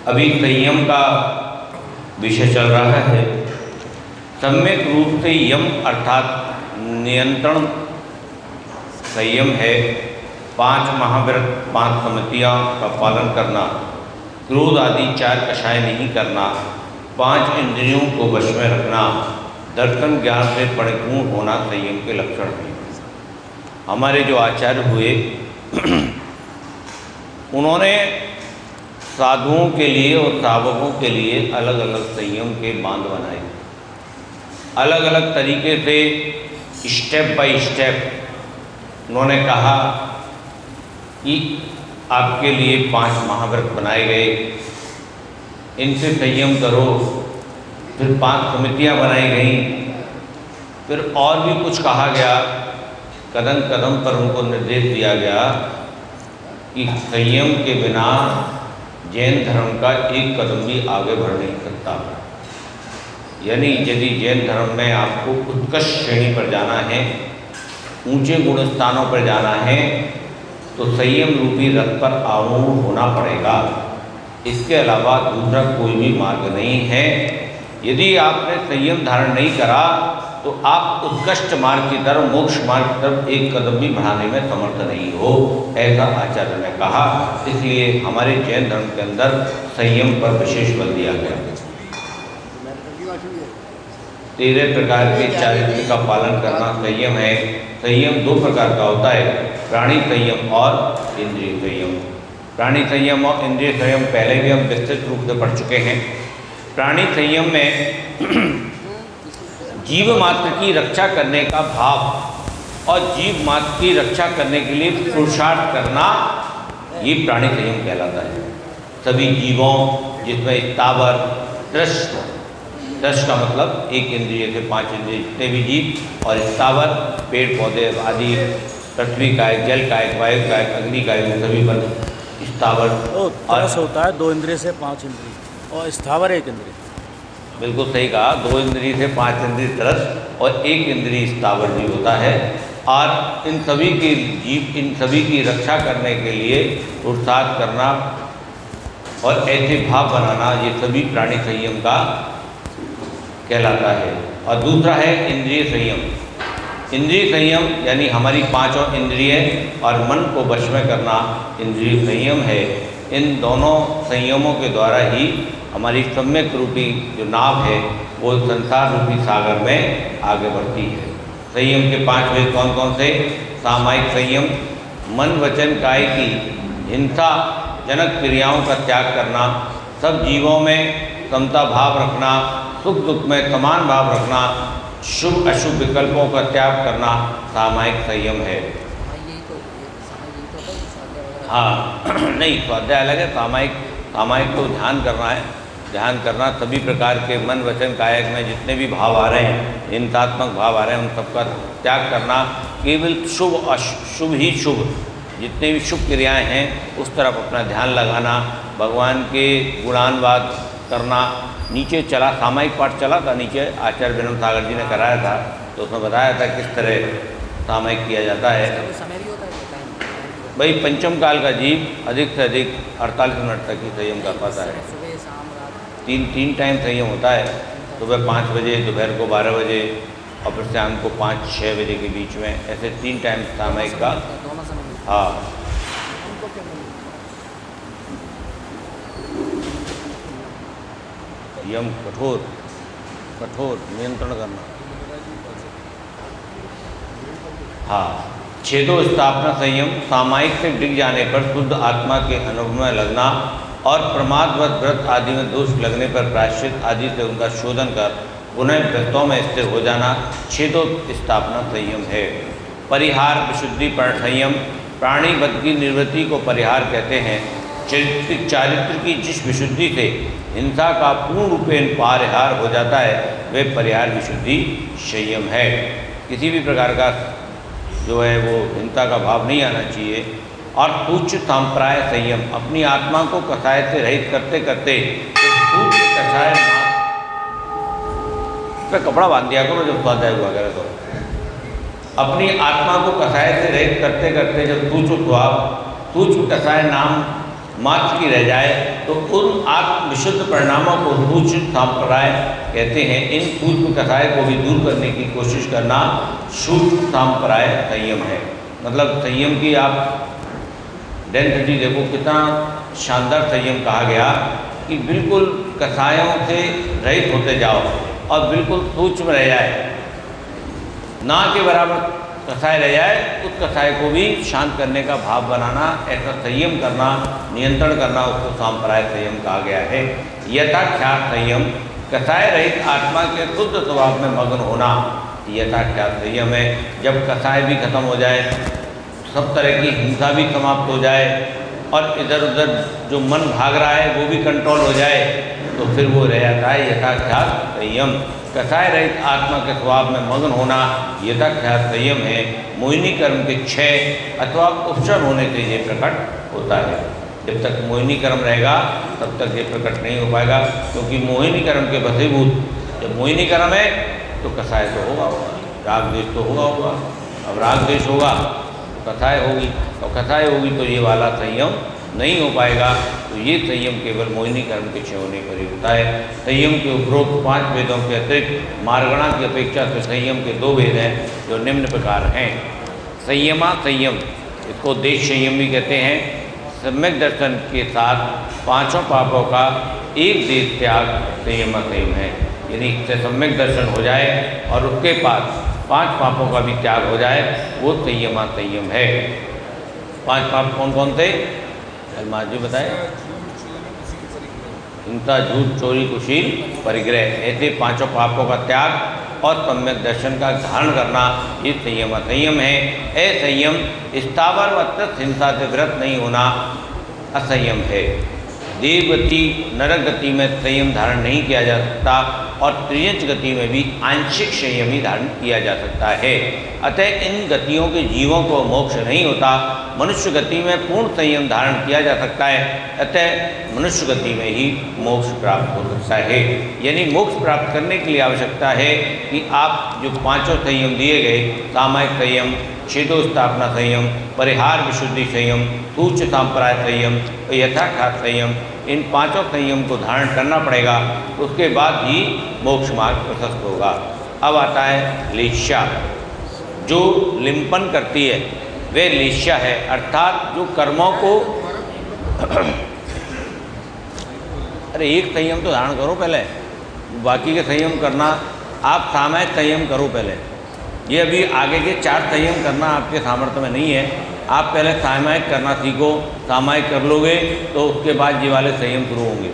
अभी संयम का विषय चल रहा है। सम्यक रूप से यम अर्थात नियंत्रण संयम है। 5 महाव्रत 5 सम्मतियों का पालन करना, क्रोध आदि 4 कषाय नहीं करना, 5 इंद्रियों को वश में रखना, दर्शन ज्ञान से परिपूर्ण होना संयम के लक्षण हैं। हमारे जो आचार्य हुए उन्होंने साधुओं के लिए और सावकों के लिए अलग अलग संयम के बांध बनाए। अलग अलग तरीके से स्टेप बाय स्टेप उन्होंने कहा कि आपके लिए 5 महाव्रत बनाए गए, इनसे संयम करो। फिर 5 समितियाँ बनाई गई। फिर और भी कुछ कहा गया, कदम कदम पर उनको निर्देश दिया गया कि संयम के बिना जैन धर्म का एक कदम भी आगे बढ़ नहीं सकता। यानी यदि जैन धर्म में आपको उत्कृष्ट श्रेणी पर जाना है, ऊंचे गुण स्थानों पर जाना है, तो संयम रूपी रथ पर आरूढ़ होना पड़ेगा। इसके अलावा दूसरा कोई भी मार्ग नहीं है। यदि आपने संयम धारण नहीं करा तो आप उत्कृष्ट मार्ग की तरफ, मोक्ष मार्ग की तरफ एक कदम भी बढ़ाने में समर्थ नहीं हो, ऐसा आचार्य ने कहा। इसलिए हमारे जैन धर्म के अंदर संयम पर विशेष बल दिया गया। 13 प्रकार के चारित्र का पालन करना संयम है। संयम 2 प्रकार का होता है, प्राणी संयम और इंद्रिय संयम। प्राणी संयम और इंद्रिय संयम पहले भी हम विस्तृत रूप से पढ़ चुके हैं। प्राणी संयम में जीव मात्र की रक्षा करने का भाव और जीव मात्र की रक्षा करने के लिए पुरुषार्थ करना, ये प्राणी संयम कहलाता है। सभी जीवों, जिसमें स्थावर, दृश्य का मतलब 1 इंद्रिय से 5 इंद्रिय जितने भी जीव, और स्थावर पेड़ पौधे आदि, पृथ्वी कायक, जल कायक, वायु कायक, अग्नि कायक, सभी पर स्थावर। और होता है 2 इंद्रिय से 5 इंद्रिय, और स्थावर 1 इंद्रिय। बिल्कुल सही कहा, 2 इंद्रिय से 5 इंद्रिय तरस और 1 इंद्रिय स्थावर जीव होता है। और इन सभी की रक्षा करने के लिए पुरुषार्थ करना और ऐसे भाव बनाना, ये सभी प्राणी संयम का कहलाता है। और दूसरा है इंद्रिय संयम। इंद्रिय संयम यानी हमारी 5 इंद्रिय और मन को वश में करना इंद्रिय संयम है। इन दोनों संयमों के द्वारा ही हमारी सम्यक रूपी जो नाव है वो संसार रूपी सागर में आगे बढ़ती है। संयम के 5 वे कौन कौन से? सामायिक संयम, मन वचन काय की हिंसा जनक क्रियाओं का त्याग करना, सब जीवों में समता भाव रखना, सुख दुख में समान भाव रखना, शुभ अशुभ विकल्पों का त्याग करना सामायिक संयम है। हाँ नहीं, स्वाध्याय अलग है। सामायिक तो ध्यान करना है। ध्यान करना सभी प्रकार के मन वचन कायक में जितने भी भाव आ रहे हैं, हिंसात्मक भाव आ रहे हैं, उन सबका त्याग करना। केवल शुभ अशुभ ही शुभ, जितने भी शुभ क्रियाएं हैं उस तरफ अपना ध्यान लगाना, भगवान के गुणानुवाद करना। नीचे चला, सामायिक पाठ चला था नीचे, आचार्य विनोद सागर जी ने कराया था, तो उसमें बताया था किस तरह सामायिक किया जाता है। भाई पंचम काल का जीव अधिक से अधिक 48 मिनट तक ही संयम कर पाता है। तीन टाइम संयम होता है, सुबह 5 बजे, दोपहर को 12 बजे और फिर शाम को 5-6 बजे के बीच में, ऐसे 3 टाइम सामायिक का। हाँ, यम कठोर नियंत्रण करना। हाँ, छेदो स्थापना संयम, सामायिक से डिग जाने पर शुद्ध आत्मा के अनुभव में लगना और प्रमादवत व्रत आदि में दोष लगने पर प्रायश्चित आदि से उनका शोधन कर पुनः व्रतों में स्थिर हो जाना छेदो स्थापना संयम है। परिहार विशुद्धि पर संयम, प्राणी बद की निवृत्ति को परिहार कहते हैं। चारित्र की जिस विशुद्धि से हिंसा का पूर्ण रूपेण परिहार हो जाता है वे परिहार विशुद्धि संयम है। किसी भी प्रकार का जो है वो हिंसा का भाव नहीं आना चाहिए। और तुच्छ संप्राय संयम, अपनी आत्मा को कसाय से रहित करते करते तुच्छ कसाय पे कपड़ा बांध दिया करो जब स्वाध्याय हुआ करे तो। अपनी आत्मा को कसाय से रहित करते करते जब तुच्छ स्वभाव, तुच्छ कसाय नाम मात्र की रह जाए तो उन आत्म विशुद्ध परिणामों को सूक्ष्म सांप्रदाय कहते हैं। इन सूक्ष्म कसाय को भी दूर करने की कोशिश करना सूक्ष्म सांप्रदाय संयम है। मतलब संयम की आप डेंसिटी देखो, कितना शानदार संयम कहा गया कि बिल्कुल कसायों से रहित होते जाओ और बिल्कुल सूक्ष्म रह जाए, ना के बराबर कसाय रह जाए, उस कसाय को भी शांत करने का भाव बनाना, ऐसा संयम करना, नियंत्रण करना, उसको सांप्रदाय संयम कहा गया है। यथाख्यात संयम कसाय रहित आत्मा के शुद्ध स्वभाव में मग्न होना यथाख्यात संयम है। जब कसाय भी खत्म हो जाए, सब तरह की हिंसा भी समाप्त हो जाए और इधर उधर जो मन भाग रहा है वो भी कंट्रोल हो जाए, तो फिर वो रह जाता है यथाख्यात संयम। कसाय रहित आत्मा के स्वभाव में मग्न होना यथाख्यात संयम है। मोहिनी कर्म के क्षय अथवा उपशम होने से ये प्रकट होता है। जब तक मोहिनी कर्म रहेगा तब तक ये प्रकट नहीं हो पाएगा, क्योंकि मोहिनी कर्म के वशीभूत, जब मोहिनी कर्म है तो कसाय तो होगा, राग द्वेष तो होगा। अब राग द्वेष होगा तो कसाय होगी, और कसाय होगी तो ये वाला संयम नहीं हो पाएगा। तो ये संयम केवल मोहिनी कर्म के क्षय होने पर ही होता है। संयम के उपरोक्त 5 वेदों के अतिरिक्त मार्गणा की अपेक्षा से संयम के 2 वेद हैं जो निम्न प्रकार हैं। संयमा संयम, इसको देश संयम भी कहते हैं। सम्यक दर्शन के साथ 5 पापों का एक देश त्याग संयमा संयम है। यानी इससे सम्यक दर्शन हो जाए और उसके बाद 5 पापों का भी त्याग हो जाए, वो संयमा संयम है। 5 पाप कौन कौन थे? अलमाज जी बताए। हिंसा, झूठ, चोरी, कुशील, परिग्रह, ऐसे 5 पापों का त्याग और सम्यक दर्शन का धारण करना ये संयम असंयम है। असंयम स्थावर व तत् हिंसा से व्रत नहीं होना असंयम है। देवगति नरक गति में संयम धारण नहीं किया जा सकता और त्रियंच गति में भी आंशिक संयम ही धारण किया जा सकता है। अतः इन गतियों के जीवों को मोक्ष नहीं होता। मनुष्य गति में पूर्ण संयम धारण किया जा सकता है, अतः मनुष्य गति में ही मोक्ष प्राप्त हो सकता है। यानी मोक्ष प्राप्त करने के लिए आवश्यकता है कि आप जो 5 संयम दिए गए, सामायिक संयम, क्षेदोस्थापना संयम, परिहार विशुद्धि संयम, सूक्ष्म सांप्रदाय संयम, यथाख्यात संयम, इन 5 संयम को धारण करना पड़ेगा, उसके बाद ही मोक्ष मार्ग प्रशस्त होगा। अब आता है लेश्या। जो लिंपन करती है वे लेश्या है, अर्थात जो कर्मों को अरे एक संयम तो धारण करो पहले, बाकी के संयम करना। आप सामायिक संयम करो पहले, ये अभी आगे के 4 संयम करना आपके सामर्थ्य में नहीं है। आप पहले सामायिक करना सीखो, सामायिक कर लोगे तो उसके बाद ये वाले संयम शुरू होंगे।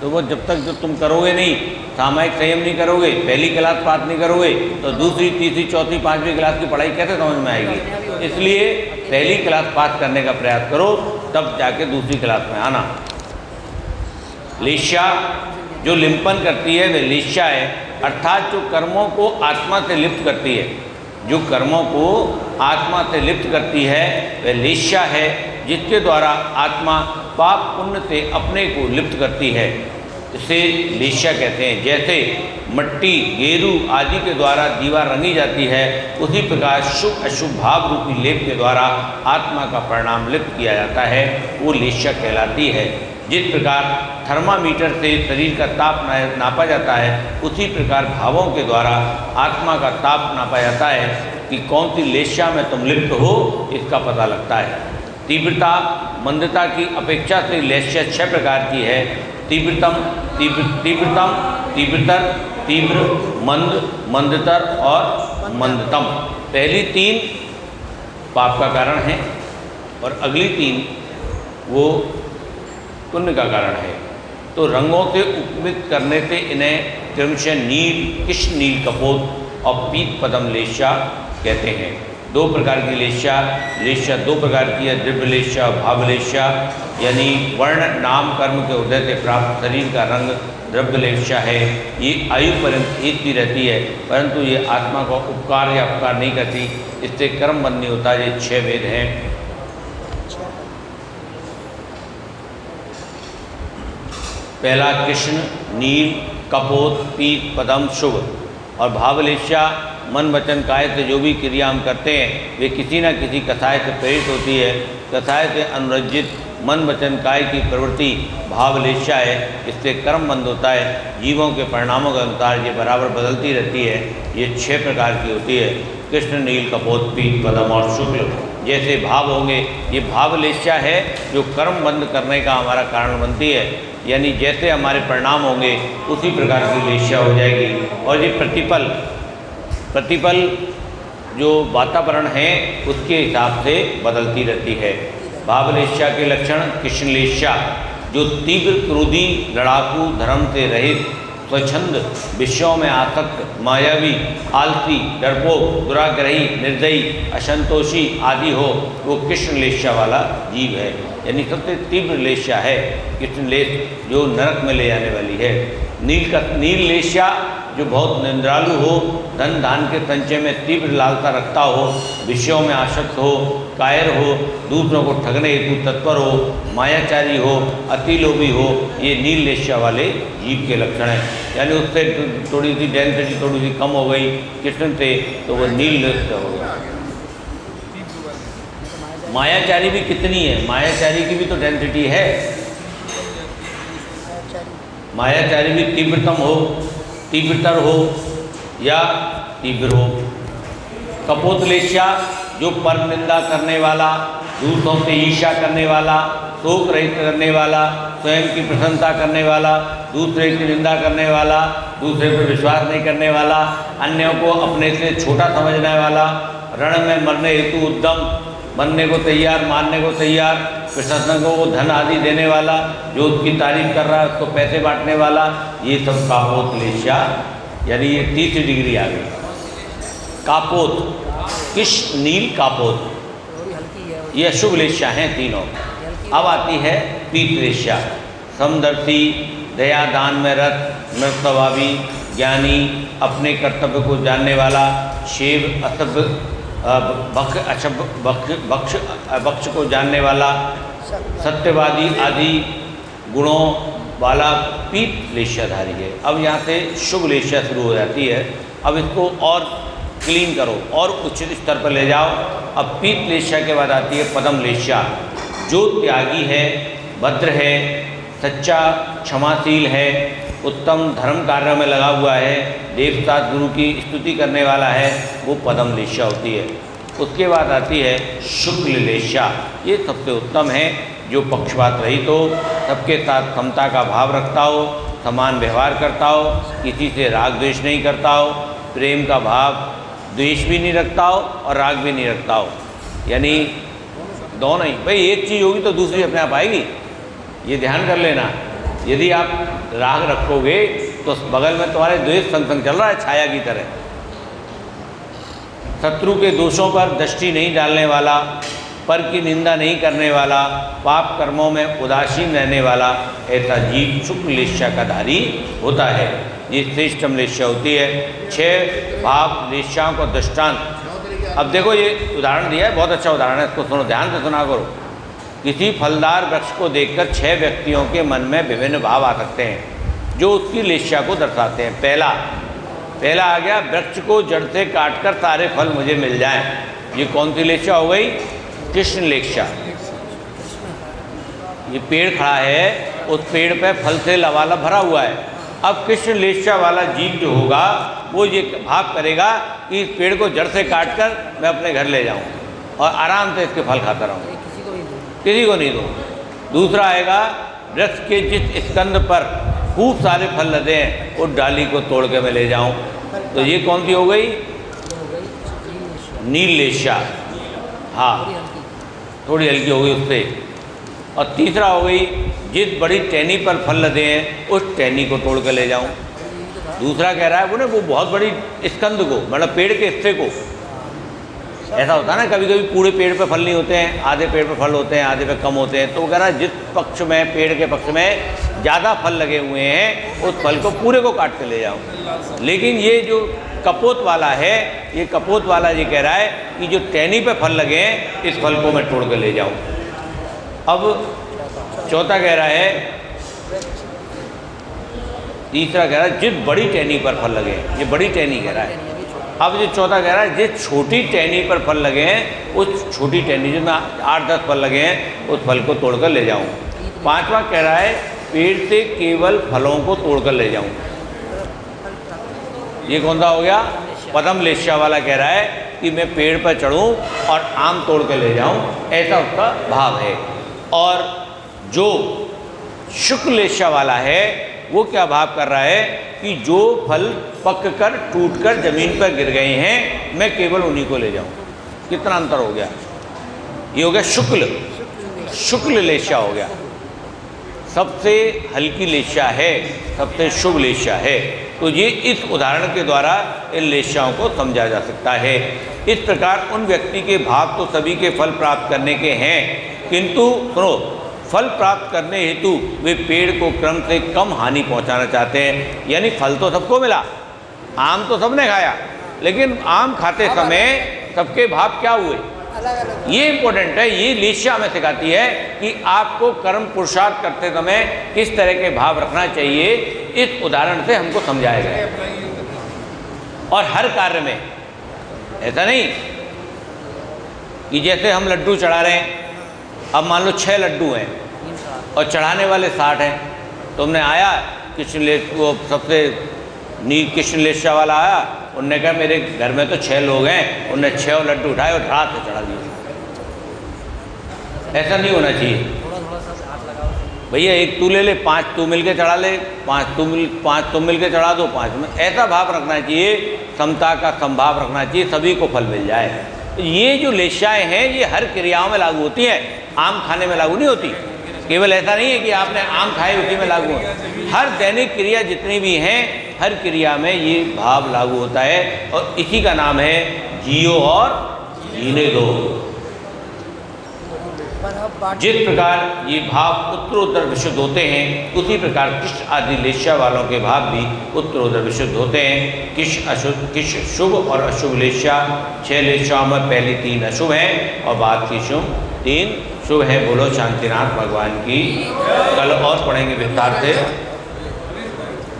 तो वो जब तक जो तुम करोगे नहीं, सामायिक संयम नहीं करोगे, पहली क्लास पास नहीं करोगे, तो दूसरी, तीसरी, चौथी, 5वीं क्लास की पढ़ाई कैसे समझ में आएगी? इसलिए पहली क्लास पास करने का प्रयास करो, तब जाके दूसरी क्लास में आना। लेश्या, जो लिंपन करती है वे लेश्या है, अर्थात जो कर्मों को आत्मा से लिप्त करती है, जो कर्मों को आत्मा से लिप्त करती है वह लेश्या है, जिसके द्वारा आत्मा पाप पुण्य से अपने को लिप्त करती है, इसे लेश्या कहते हैं। जैसे मट्टी, गेरू आदि के द्वारा दीवार रंगी जाती है, उसी प्रकार शुभ अशुभ भाव रूपी लेप के द्वारा आत्मा का परिणाम लिप्त किया जाता है, वो लेश्या कहलाती है। जिस प्रकार थर्मामीटर से शरीर का ताप नापा जाता है, उसी प्रकार भावों के द्वारा आत्मा का ताप नापा जाता है कि कौन सी लेश्या में तुम लिप्त हो, इसका पता लगता है। तीव्रता, मंदता की अपेक्षा से लेश्या 6 प्रकार की है। तीव्रतम, तीव्रतम, तीव्रतर, तीव्र, मंद, मंदतर और मंदतम। पहली 3 पाप का कारण है और अगली 3 वो पुण्य का कारण है। तो रंगों से उपमित करने से इन्हें क्रमशः नील, कृष्ण नील कपोत और पीत पदम लेश्या कहते हैं। 2 प्रकार की लेश्या 2 प्रकार की है, द्रव्य लेश्या और भाव लेश्या। यानी वर्ण, नाम, कर्म के उदय से प्राप्त शरीर का रंग द्रव्य लेश्या है। ये आयु पर्यंत एक ही रहती है, परंतु ये आत्मा को उपकार या अपकार नहीं करती, इससे कर्म बंद नहीं होता। ये 6 वेद हैं। पहला कृष्ण, नील, कपोत, पीत, पदम, शुभ। और भावलेश्या मन वचन काय से जो भी क्रिया हम करते हैं वे किसी न किसी कसाय से प्रेरित होती है। कसाय से अनुरंजित मन वचन काय की प्रवृत्ति भाव लेशा है, इससे कर्म बंद होता है। जीवों के परिणामों के अनुसार ये बराबर बदलती रहती है। ये 6 प्रकार की होती है। कृष्ण, नील, कपोत, पीत, पदम और शुक्ल जैसे भाव होंगे, ये भाव लेशा है जो कर्म बंद करने का हमारा कारण बनती है। यानी जैसे हमारे परिणाम होंगे उसी प्रकार की लेशा हो जाएगी। और ये प्रतिपल जो वातावरण है उसके हिसाब से बदलती रहती है। भावलेशा के लक्षण कृष्णलेशा जो तीव्र, क्रोधी, लड़ाकू, धर्म से रहित, स्वच्छंद, विषयों में आसक्त, मायावी, आलसी, डरपोक, दुराग्रही, निर्दयी, असंतोषी आदि हो, वो कृष्णलेशा वाला जीव है। यानी सबसे तीव्र लेशा है कृष्णलेश, जो नरक में ले जाने वाली है। नील लेशा जो बहुत निंद्रालु हो, धन धान के संचय में तीव्र लालसा रखता हो, विषयों में आसक्त हो, कायर हो, दूसरों को ठगने हेतु तत्पर हो, मायाचारी हो, अतिलोभी हो, ये नील लेशा वाले जीव के लक्षण हैं। यानी उससे थोड़ी सी डेंसिटी थोड़ी सी कम हो गई कृष्ण से, तो वो नील लेशा हो गया। मायाचारी भी कितनी है, मायाचारी की भी तो डेंसिटी है। मायाचारी भी तीव्रतम हो, तीव्रतर हो या तीव्र हो। कपोतलेशा जो पर निंदा करने वाला, दूसरों से ईर्ष्या करने वाला, शोक रहित करने वाला, स्वयं की प्रशंसा करने वाला, दूसरे की निंदा करने वाला, दूसरे पर विश्वास नहीं करने वाला, अन्यों को अपने से छोटा समझने वाला, रण में मरने हेतु उद्यम, मरने को तैयार, मारने को तैयार, प्रशंसकों को धन आदि देने वाला, जो उसकी तारीफ कर रहा है उसको पैसे बांटने वाला, ये सब कापोतलेशा। यानी ये तीसरी डिग्री आ गई। कापोत, कृष्ण, नील, कापोत, ये अशुभ लेशा हैं तीनों। अब आती है पीतलेशा। समदर्शी, दया दान में रत, मृत स्वभावी, ज्ञानी, अपने कर्तव्य को जानने वाला, शेव, असभ्य, भक्ष को जानने वाला, सत्यवादी आदि गुणों वाला पीत लेशाधारी है। अब यहाँ से शुभ लेशा शुरू हो जाती है। अब इसको और क्लीन करो और उच्च स्तर पर ले जाओ। अब पीत लेशा के बाद आती है पदम लेशा, जो त्यागी है, भद्र है, सच्चा, क्षमाशील है, उत्तम धर्म कार्यों में लगा हुआ है, देवता गुरु की स्तुति करने वाला है, वो पदम लेशा होती है। उसके बाद आती है शुक्ल लेशा। ये सबसे उत्तम है, जो पक्षपात रहित हो, सबके साथ समता का भाव रखता हो, समान व्यवहार करता हो, किसी से राग द्वेष नहीं करता हो, प्रेम का भाव, द्वेष भी नहीं रखता हो और राग भी नहीं रखता हो। यानी दोनों ही, भाई एक चीज़ होगी तो दूसरी अपने आप आएगी, ये ध्यान कर लेना। यदि आप राग रखोगे तो बगल में तुम्हारे द्वेष संग चल रहा है छाया की तरह। शत्रु के दोषों पर दृष्टि नहीं डालने वाला, पर की निंदा नहीं करने वाला, पाप कर्मों में उदासीन रहने वाला, ऐसा जीव शुक्ल लेशा का धारी होता है। ये श्रेष्ठम लेशा होती है। 6 भाव लेशाओं को दृष्टांत। अब देखो ये उदाहरण दिया है, बहुत अच्छा उदाहरण है, इसको सुनो, ध्यान से सुना करो। किसी फलदार वृक्ष को देखकर 6 व्यक्तियों के मन में विभिन्न भाव आ सकते हैं, जो उसकी लेशा को दर्शाते हैं। पहला आ गया, वृक्ष को जड़ से काटकर सारे फल मुझे मिल जाएं। ये कौन सी लेशा हो गई? कृष्ण लेशा। ये पेड़ खड़ा है, उस पेड़ पे फल से लबालब भरा हुआ है। अब कृष्ण लेशा वाला जीव जो होगा वो ये भाव करेगा कि इस पेड़ को जड़ से काटकर मैं अपने घर ले जाऊं और आराम से इसके फल खाता रहूं, किसी को नहीं दूँ। दूसरा आएगा, वृक्ष के जिस स्कंद पर खूब सारे फल लदे हैं उस डाली को तोड़ के मैं ले जाऊं। तो ये कौन सी हो गई? नील लेशा। हाँ, थोड़ी हल्की हो गई उससे। और तीसरा हो गई, जिस बड़ी टहनी पर फल लदे हैं उस टहनी को तोड़ के ले जाऊं। दूसरा कह रहा है वो बहुत बड़ी स्कंद को, मतलब पेड़ के हिस्से को। ऐसा होता है ना, कभी कभी पूरे पेड़ पे फल नहीं होते हैं, आधे पेड़ पे फल होते हैं, आधे पे कम होते हैं। तो वो कह रहा है जिस पक्ष में, पेड़ के पक्ष में ज़्यादा फल लगे हुए हैं उस फल को पूरे को काट के ले जाऊं। लेकिन ये जो कपोत वाला है, ये कपोत वाला ये कह रहा है कि जो टहनी पे फल लगे हैं इस फल को मैं तोड़ के ले जाऊं। अब चौथा कह रहा है, तीसरा कह रहा है जिस बड़ी टहनी पर फल लगे, ये बड़ी टहनी कह रहा है। अब जो चौथा कह रहा है जिस छोटी टहनी पर फल लगे हैं उस छोटी टहनी जिसमें 8-10 फल लगे हैं उस फल को तोड़कर ले जाऊं। पांचवा कह रहा है पेड़ से केवल फलों को तोड़कर ले जाऊं। ये कौन सा हो गया? पदम लेस्या वाला कह रहा है कि मैं पेड़ पर चढ़ूं और आम तोड़ के ले जाऊं, ऐसा उसका भाव है। और जो शुक्ल लेस्या वाला है वो क्या भाव कर रहा है कि जो फल पक कर टूट कर जमीन पर गिर गए हैं मैं केवल उन्हीं को ले जाऊं। कितना अंतर हो गया? ये हो गया शुक्ल लेस्या हो गया, सबसे हल्की लेस्या है, सबसे शुभ लेस्या है। तो ये इस उदाहरण के द्वारा इन लेस्याओं को समझा जा सकता है। इस प्रकार उन व्यक्ति के भाव तो सभी के फल प्राप्त करने के हैं, किंतु सुनो, फल प्राप्त करने हेतु वे पेड़ को क्रम से कम हानि पहुंचाना चाहते हैं। यानी फल तो सबको मिला, आम तो सबने खाया, लेकिन आम खाते समय सबके भाव क्या हुए, ये इंपॉर्टेंट है। ये लेस्या हमें सिखाती है कि आपको कर्म पुरुषार्थ करते समय किस तरह के भाव रखना चाहिए, इस उदाहरण से हमको समझाया गया है। और हर कार्य में ऐसा नहीं कि जैसे हम लड्डू चढ़ा रहे हैं, अब मान लो 6 लड्डू हैं और चढ़ाने वाले 60 हैं, तो हमने आया वो सबसे कृष्ण लेस्या वाला आया, उनने कहा मेरे घर में तो 6 लोग हैं, उनने 6 लड्डू उठाए और रात से चढ़ा दिए। ऐसा नहीं होना चाहिए भैया, एक तू ले ले, 5 तू मिलके चढ़ा ले, 5 तुम मिलके चढ़ा दो, 5 में। ऐसा भाव रखना चाहिए, समता का संभाव रखना चाहिए, सभी को फल मिल जाए। ये जो लेस्याएँ हैं ये हर क्रियाओं में लागू होती हैं, आम खाने में लागू नहीं होती। केवल ऐसा नहीं है कि आपने आम खाए उसी में लागू हो, हर दैनिक क्रिया जितनी भी हैं हर क्रिया में ये भाव लागू होता है, और इसी का नाम है जियो और जीने दो। जिस प्रकार ये भाव उत्तरोत्तर विशुद्ध होते हैं, उसी प्रकार कृष्ण आदि लेस्या वालों के भाव भी उत्तरोत्तर विशुद्ध होते हैं। किश शुभ और अशुभ लेस्या, 6 लेस्याओं में पहली 3 अशुभ हैं और बाद की 3 शुभ हैं। बोलो शांतिनाथ भगवान की। कल और पढ़ेंगे विस्तार से।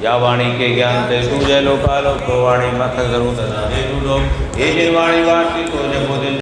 या वाणी के ज्ञान से तू जय लोकालो, वाणी मत जरूर ये वाणी वाणी तो जय